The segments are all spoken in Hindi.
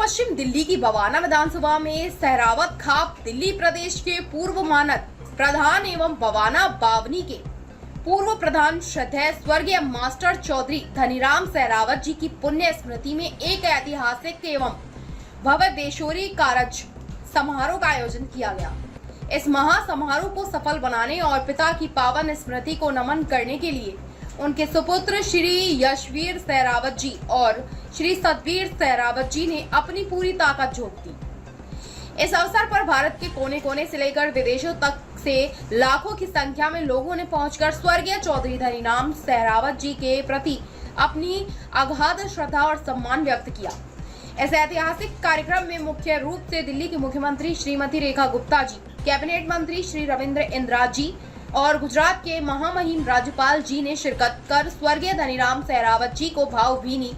पश्चिम दिल्ली की बवाना विधानसभा में सहरावत खाप दिल्ली प्रदेश के पूर्व मानद प्रधान एवं बवाना बावनी के पूर्व प्रधान श्रद्धेय स्वर्गीय मास्टर चौधरी धनीराम सहरावत जी की पुण्य स्मृति में एक ऐतिहासिक एवं भव्य देशोरी कारज समारोह का आयोजन किया गया। इस महासमारोह को सफल बनाने और पिता की पावन स्मृति को नमन करने के लिए उनके सुपुत्र श्री यशवीर सहरावत जी और श्री सतवीर सहरावत जी ने अपनी पूरी ताकत झोंक दी। इस अवसर पर भारत के कोने कोने से लेकर विदेशों तक से लाखों की संख्या में लोगों ने पहुंचकर स्वर्गीय चौधरी धनीराम सहरावत जी के प्रति अपनी अगाध श्रद्धा और सम्मान व्यक्त किया। इस ऐतिहासिक कार्यक्रम में मुख्य रूप से दिल्ली की मुख्यमंत्री श्रीमती रेखा गुप्ता जी, कैबिनेट मंत्री श्री रविंद्र इंदिरा जी और गुजरात के महामहिम राज्यपाल जी ने शिरकत कर स्वर्गीय धनीराम सहरावत जी को भावभीनी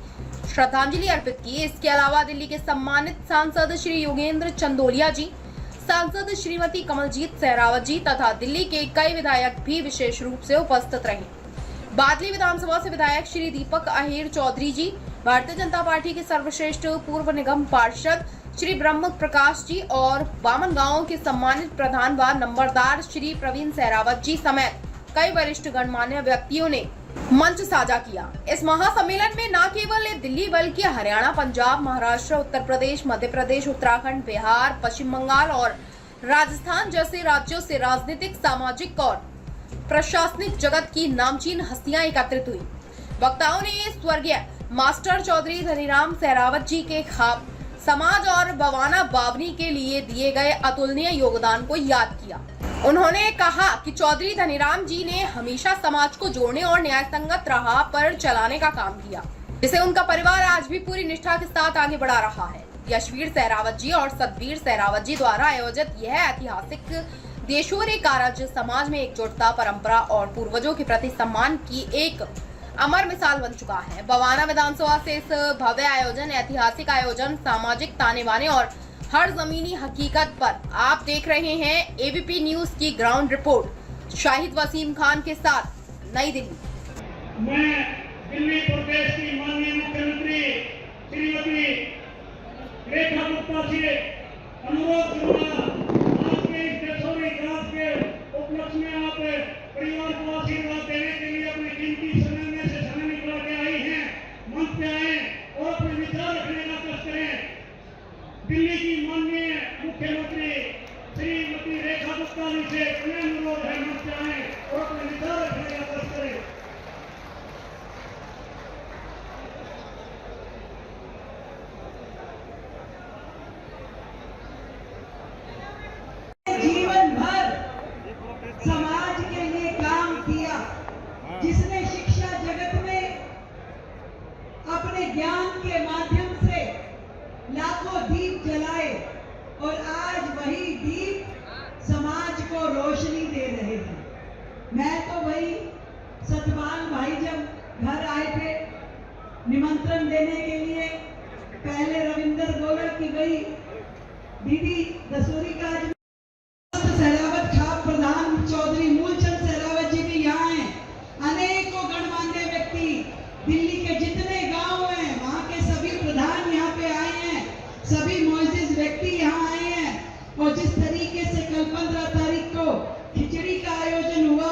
श्रद्धांजलि अर्पित की। इसके अलावा दिल्ली के सम्मानित सांसद श्री योगेंद्र चंदोलिया जी, सांसद श्रीमती कमलजीत सहरावत जी तथा दिल्ली के कई विधायक भी विशेष रूप से उपस्थित रहे। बादली विधानसभा से विधायक श्री दीपक अहिर चौधरी जी, भारतीय जनता पार्टी के सर्वश्रेष्ठ पूर्व निगम पार्षद श्री ब्रह्म प्रकाश जी और बामन गांव के सम्मानित प्रधान व नंबरदार श्री प्रवीण सहरावत जी समेत कई वरिष्ठ गणमान्य व्यक्तियों ने मंच साझा किया। इस महासम्मेलन में न केवल दिल्ली बल्कि हरियाणा, पंजाब, महाराष्ट्र, उत्तर प्रदेश, मध्य प्रदेश, उत्तराखंड, बिहार, पश्चिम बंगाल और राजस्थान जैसे राज्यों से राजनीतिक, सामाजिक और प्रशासनिक जगत की नामचीन हस्तियां एकत्रित हुई। वक्ताओं ने स्वर्गीय मास्टर चौधरी धनीराम सहरावत जी के खाप समाज और बवाना बावनी के लिए दिए गए अतुलनीय योगदान को याद किया। उन्होंने कहा कि चौधरी धनीराम जी ने हमेशा समाज को जोड़ने और न्याय संगत राह पर चलाने का काम किया, जिसे उनका परिवार आज भी पूरी निष्ठा के साथ आगे बढ़ा रहा है। यशवीर सहरावत जी और सतवीर सहरावत जी द्वारा आयोजित यह ऐतिहासिक देशोरी कारज समाज में एकजुटता, परंपरा और पूर्वजों के प्रति सम्मान की एक अमर मिसाल बन चुका है। बवाना विधानसभा से इस भव्य आयोजन, ऐतिहासिक आयोजन, सामाजिक ताने बाने और हर जमीनी हकीकत पर आप देख रहे हैं एबीपी न्यूज की ग्राउंड रिपोर्ट शाहिद वसीम खान के साथ नई दिल्ली। मैं दिल्ली प्रदेश की माननीय मुख्यमंत्री श्रीमती रेखा गुप्ता से अनुरोध करूंगा, आज के इस देशोरी कारज के उपलक्ष्य में आप परिवार को आशीर्वाद देने के लिए अपने कीमती समय में से समय निकाल के आई हैं, मंच पे आए और अपने विचार रखने का कष्ट करें। दिल्ली की माननीय मुख्यमंत्री श्रीमती रेखा गुप्ता जी से अनुरोध है, मंच पे आए और अपने विचार रखने का कष्ट करें। जीवन भर समाज के लिए काम किया, जिसने शिक्षा जगत में अपने ज्ञान के माध्यम से लाखों दीप जलाए और आज वही दीप समाज को रोशनी दे रहे हैं। मैं तो वही सतपाल भाई जब घर आए थे निमंत्रण देने के लिए, पहले रविंद्र गोलर की गई दीदी दसूरी का सहरावत खाप प्रधान चौधरी मूलचंद सहरावत जी भी यहाँ हैं। अनेकों गणमान्य व्यक्ति दिल्ली के जितने गांव हैं वहाँ के सभी प्रधान यहाँ पे आए हैं, सभी मोअज़्ज़िज़ व्यक्ति यहाँ आए हैं। और जिस तरीके से कल 15 तारीख को खिचड़ी का आयोजन हुआ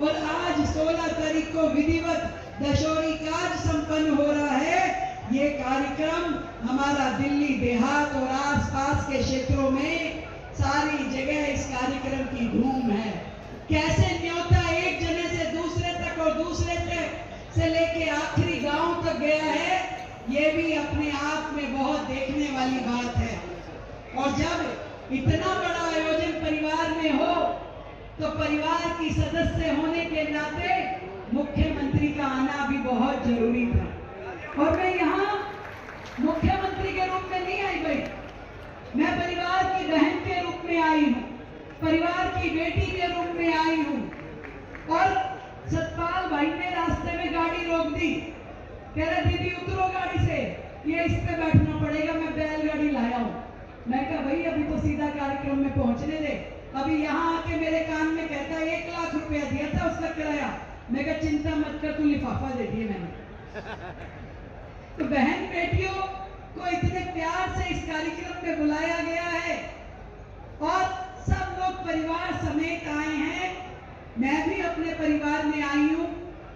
और आज 16 तारीख को विधिवत दशोरी कार्य संपन्न हो रहा है, ये कार्यक्रम हमारा दिल्ली देहात और आसपास के क्षेत्रों में सारी जगह इस कार्यक्रम की धूम है। कैसे न्योता एक जने से दूसरे तक और दूसरे तक से लेके आखिरी गांव तक गया है, ये भी अपने आप में बहुत देखने वाली बात है। और जब इतना बड़ा आयोजन परिवार में हो तो परिवार की सदस्य होने के नाते मुख्यमंत्री का आना भी बहुत जरूरी था। और मैं यहाँ मुख्यमंत्री के रूप में नहीं आई भाई, मैं परिवार की बहन के रूप में आई हूँ, परिवार की बेटी के रूप में आई हूँ। और सतपाल भाई ने रास्ते में गाड़ी रोक दी, कह रहे दीदी उतरो गाड़ी से, ये इस पे बैठना पड़ेगा, मैं बैलगाड़ी लाया हूँ। मैं कहा भाई अभी तो सीधा कार्यक्रम में पहुंचने दे। अभी यहाँ आके मेरे कान में कहता है 1 लाख रुपया दिया था उसका किराया। मैं कहा चिंता मत कर, तू लिफाफा दे दिए मैंने। तो बहन बेटियों, को इतने प्यार से इस कार्यक्रम में बुलाया गया है और सब लोग परिवार समेत आए हैं। मैं भी अपने परिवार में आई हूं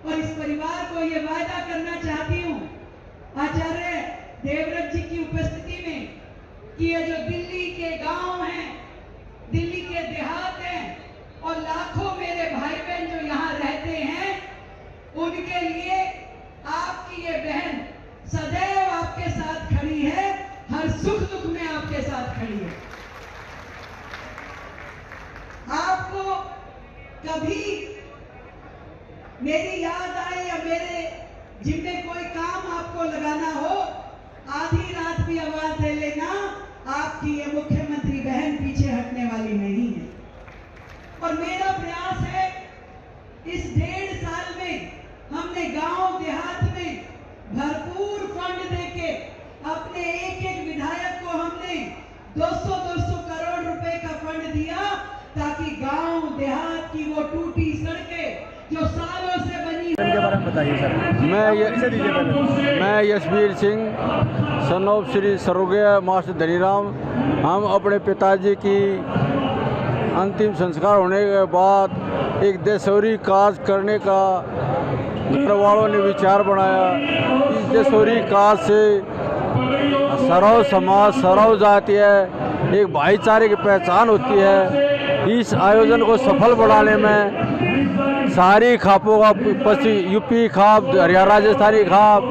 और इस परिवार को ये वादा करना चाहती हूं आचार्य देवव्रत जी की उपस्थिति में कि ये जो दिल्ली के गांव हैं, दिल्ली के देहात हैं और लाखों मेरे भाई बहन जो यहाँ रहते हैं, उनके लिए आपकी ये बहन सदैव आपके साथ खड़ी है, हर सुख दुख में आपके साथ खड़ी है। आपको कभी मेरी याद आए या मेरे जिम्मे कोई काम आपको लगाना हो, आधी रात भी आवाज दे लेना, आपकी ये मुख्यमंत्री बहन पीछे हटने वाली नहीं है। और मेरा प्रयास है इस 1.5 साल में हमने गांव देहात में भरपूर फंड देके अपने एक विधायक को हमने 200-200 करोड़ रुपए का फंड दिया ताकि गांव देहात की वो टूटी सड़कें जो सालों से बनी। के बारे में बताइए सर। मैं यशवीर सिंह सन ऑफ श्री स्वर्गीय मास्टर धनीराम। हम अपने पिताजी की अंतिम संस्कार होने के बाद एक देशौरी काज करने का घर वालों ने विचार बनाया। इस देशौरी काज से सर्व समाज सर्व जाति है, एक भाईचारे की पहचान होती है। इस आयोजन को सफल बनाने में सारी खापों का पश्चिम यूपी खाप, हरियाणा राजस्थानी खाप,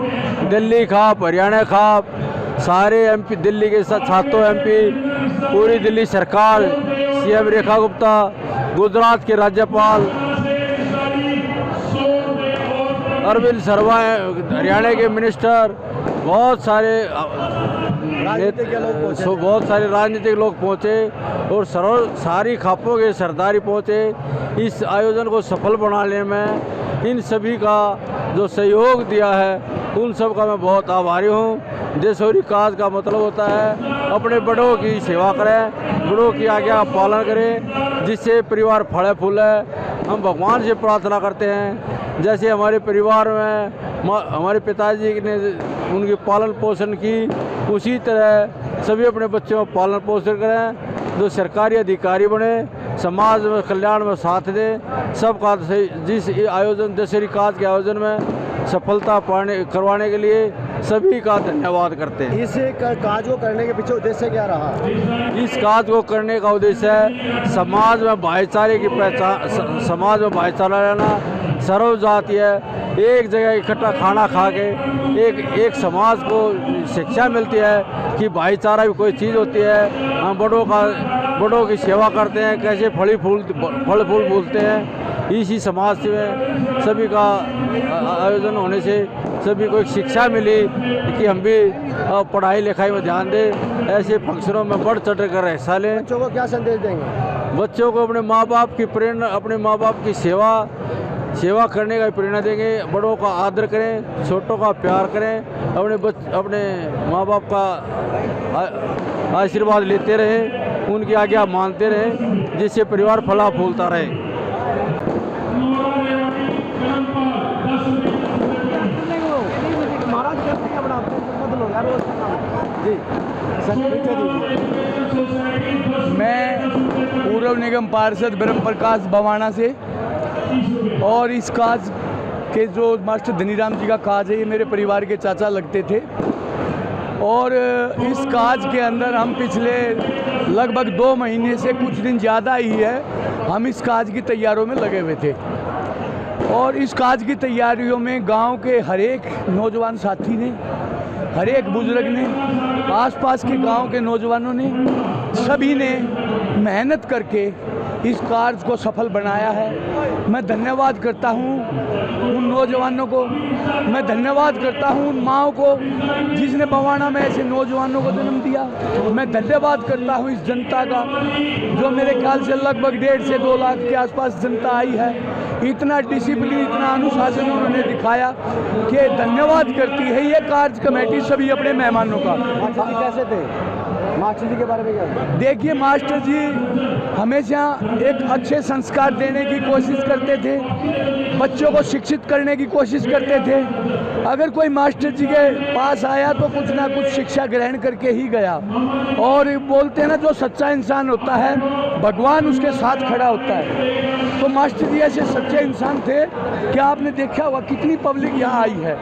दिल्ली खाप, हरियाणा खाप, सारे एमपी, दिल्ली के सातों एमपी, पूरी दिल्ली सरकार, सीएम रेखा गुप्ता, गुजरात के राज्यपाल अरविंद शर्मा, हरियाणा के मिनिस्टर, बहुत सारे राजनीतिक लोग पहुँचे और सारी खापों के सरदारी पहुँचे। इस आयोजन को सफल बनाने में इन सभी का जो सहयोग दिया है उन सब का मैं बहुत आभारी हूँ। देशौरी काज का मतलब होता है अपने बड़ों की सेवा करें, बड़ों की आज्ञा का पालन करें, जिससे परिवार फले फूले। हम भगवान से प्रार्थना करते हैं जैसे हमारे परिवार में हमारे पिताजी ने उनकी पालन पोषण की, उसी तरह सभी अपने बच्चों का पालन पोषण करें, जो सरकारी अधिकारी बने, समाज में कल्याण में साथ दें। सबका जिस आयोजन देशौरी काज के आयोजन में सफलता करवाने के लिए सभी का धन्यवाद करते हैं। इस काज को करने के पीछे उद्देश्य क्या रहा? इस काज को करने का उद्देश्य है समाज में भाईचारे की पहचान, समाज में भाईचारा रहना, सर्व जाति है, एक जगह इकट्ठा खाना खा के एक समाज को शिक्षा मिलती है कि भाईचारा भी कोई चीज़ होती है। हम बड़ों की सेवा करते हैं, कैसे फल फूल बोलते हैं। इसी समाज में सभी का आयोजन होने से सभी को एक शिक्षा मिली कि हम भी पढ़ाई लिखाई में ध्यान दें, ऐसे फंक्शनों में बढ़ चढ़ कर हिस्सा लें। बच्चों को क्या संदेश देंगे? बच्चों को अपने माँ बाप की प्रेरणा, अपने माँ बाप की सेवा करने का प्रेरणा देंगे। बड़ों का आदर करें, छोटों का प्यार करें, अपने माँ बाप का आशीर्वाद लेते रहें, उनकी आज्ञा मानते रहें, जिससे परिवार फला फूलता रहे। मैं पूर्व निगम पार्षद ब्रह्म प्रकाश बवाना से, और इस काज के जो मास्टर धनीराम जी का काज है ये मेरे परिवार के चाचा लगते थे। और इस काज के अंदर हम पिछले लगभग 2 महीने से, कुछ दिन ज़्यादा ही है, हम इस काज की तैयारियों में लगे हुए थे। और इस काज की तैयारियों में गांव के हर एक नौजवान साथी ने, हर एक बुजुर्ग ने, आसपास के गांव के नौजवानों ने, सभी ने मेहनत करके इस कार्य को सफल बनाया है। मैं धन्यवाद करता हूं उन नौजवानों को, मैं धन्यवाद करता हूं उन माँओं को जिसने बवाना में ऐसे नौजवानों को जन्म दिया। मैं धन्यवाद करता हूं इस जनता का, जो मेरे ख्याल से लगभग 1.5 से 2 लाख के आसपास जनता आई है। इतना डिसिप्लिन, इतना अनुशासन उन्होंने दिखाया कि धन्यवाद करती है ये कार्य कमेटी सभी अपने मेहमानों का। कैसे थे? मास्टर जी के बारे में क्या? देखिए, मास्टर जी हमेशा एक अच्छे संस्कार देने की कोशिश करते थे, बच्चों को शिक्षित करने की कोशिश करते थे। अगर कोई मास्टर जी के पास आया तो कुछ ना कुछ शिक्षा ग्रहण करके ही गया। और बोलते हैं ना, जो सच्चा इंसान होता है भगवान उसके साथ खड़ा होता है। तो मास्टर जी ऐसे सच्चे इंसान थे कि आपने देखा हुआ कितनी पब्लिक यहाँ आई है।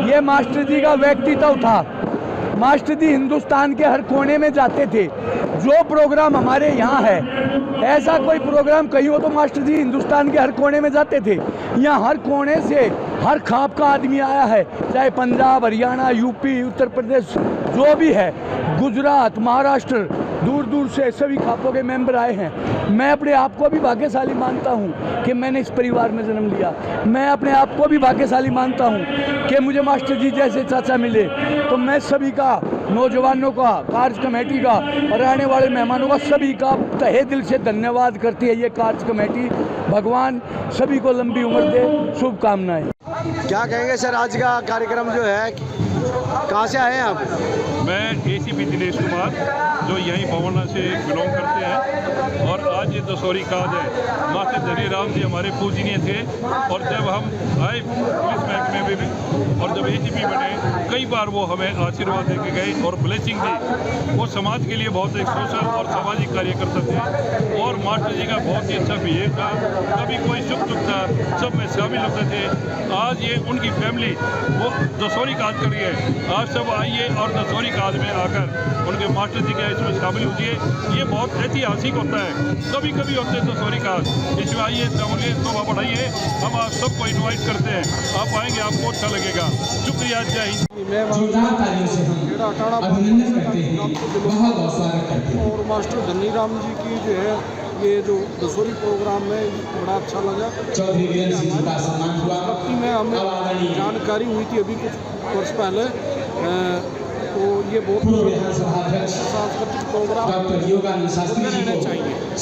ये मास्टर जी का व्यक्तित्व था। मास्टर जी हिंदुस्तान के हर कोने में जाते थे। जो प्रोग्राम हमारे यहाँ है, ऐसा कोई प्रोग्राम कहीं हो तो मास्टर जी हिंदुस्तान के हर कोने में जाते थे। यहाँ हर कोने से हर खाप का आदमी आया है, चाहे पंजाब, हरियाणा, यूपी, उत्तर प्रदेश, जो भी है, गुजरात, महाराष्ट्र, दूर दूर से सभी खापों के मेंबर आए हैं। मैं अपने आप को भी भाग्यशाली मानता हूँ कि मैंने इस परिवार में जन्म लिया। मैं अपने आप को भी भाग्यशाली मानता हूँ कि मुझे मास्टर जी जैसे चाचा मिले। तो मैं सभी का, नौजवानों का, कार्य कमेटी का और आने वाले मेहमानों का, सभी का तहे दिल से धन्यवाद करती है ये कार्य कमेटी। भगवान सभी को लंबी उम्र दे, शुभकामनाएं। क्या कहेंगे सर, आज का कार्यक्रम जो है, कहाँ से आए हैं आप? मैं एसीपी दिनेश कुमार, जो यहीं भवना से बिलोंग करते हैं। और आज ये दशहरी काज है। मास्टर धनीराम जी हमारे पूजनीय थे। और जब हम आए पुलिस महकमे में भी और जब एसीपी बने, कई बार वो हमें आशीर्वाद देके गए और ब्लेसिंग दी। वो समाज के लिए बहुत एक सोशल और सामाजिक कार्यकर्ता थे। और मास्टर जी का बहुत ही अच्छा बिहेव था। कभी कोई सुख दुख था, सब में शामिल होते थे। आज ये उनकी फैमिली वो दशहरी काज कर रही है। आप सब आइए और दशहरी काज में आकर उनके मास्टर जी के इसमें शामिल होइए। ये बहुत ऐतिहासिक होता है। कभी कभी होते हैं दशहरी काज, इसमें आइए, शोभा बढ़ाइए। हम आप सबको इन्वाइट करते हैं। आप आएंगे, आपको अच्छा लगेगा। शुक्रिया, जय हिंद। जोरदार तालियों से हम अभिनंदन करते हैं, बहुत बहुत स्वागत करते हैं। और मास्टर धनीराम जी की जो है ये जो दशहरी प्रोग्राम में बड़ा अच्छा लगा। चौधरी वीरेंद्र सिंह जी का सम्मान हुआ। में हमें जानकारी हुई थी अभी कुछ वर्ष पहले। तो ये बहुत पूर्व विधानसभा अध्यक्ष सांस्कृतिक प्रोग्राम डॉक्टर योगानंद शास्त्री जी को चाहिए।